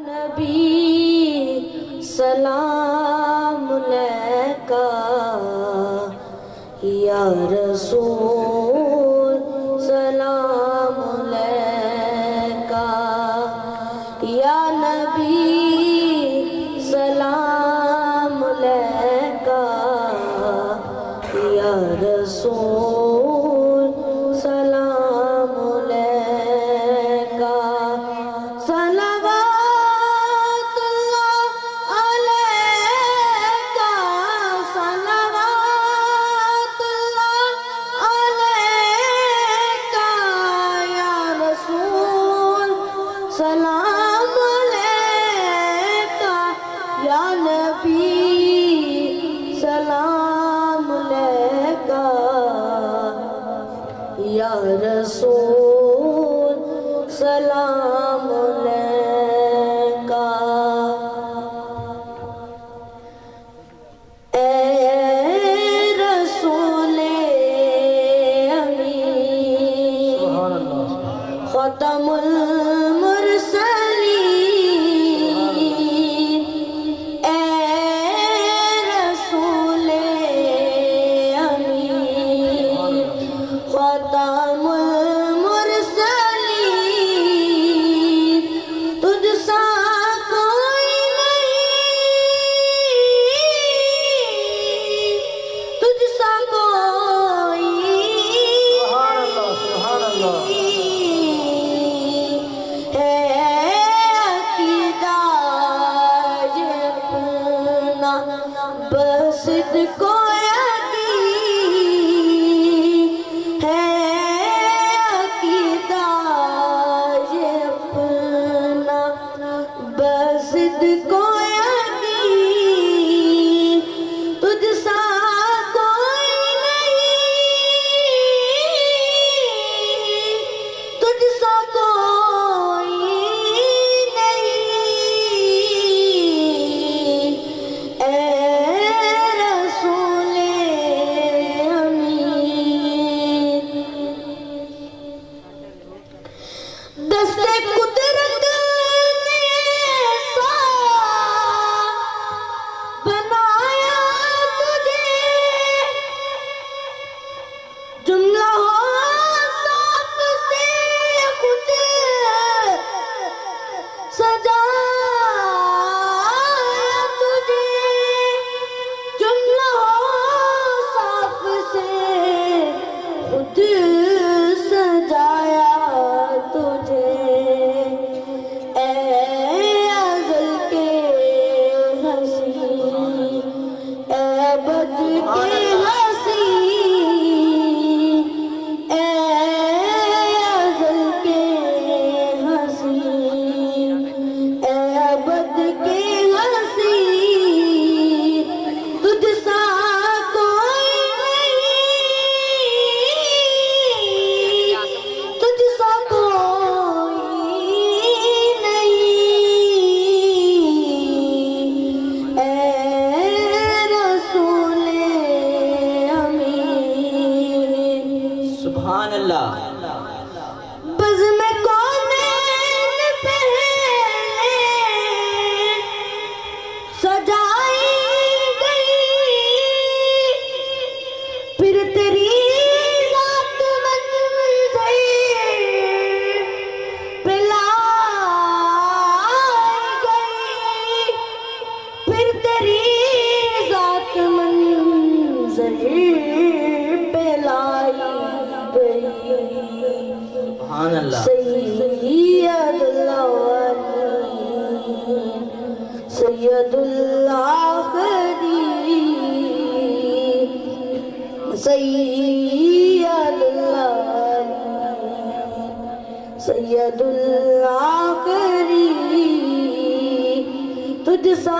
نبی سلام علیکہ یا رسول سلام علیکہ یا نبی سلام علیکہ یا رسول سلام علیکہ صلوات اللہ علیکہ صلوات اللہ علیکہ یا رسول سلام علیکہ یا نبی سلام علیکہ یا رسول سلام علیکہ اے رسول امین ختم المرسلین اے رسول امین ختم المرسلین تجھ سا کوئی نہیں تجھ سا کوئی سبحان اللہ ہے عقیدہ یہ اپنا بسط کو یقین ہے عقیدہ یہ اپنا بسط کو یقین تجھ سا کوئی نہیں تجھ سا کوئی نہیں اے رسول امین دست قدرت نے ایسا بنایا تجھے جملہ ہو صاف سے خود سجایا تجھے جملہ ہو صاف سے خود سجایا تجھے اے ازل کے ہنسی اے بد کے ہنسی اے ازل کے ہنسی اے بد کے ہنسی تجھ سا کوئی نہیں تجھ سا کوئی نہیں اے رسول امین سبحان اللہ بزم کونین پہلے سجائی گئی پھر تیری ذات منظر پہ لائی گئی پھر تیری ذات منظر پہ لائی گئی سبحان اللہ سید الاولین سید الاخرین سید الاولین سید الاخرین تجھ سا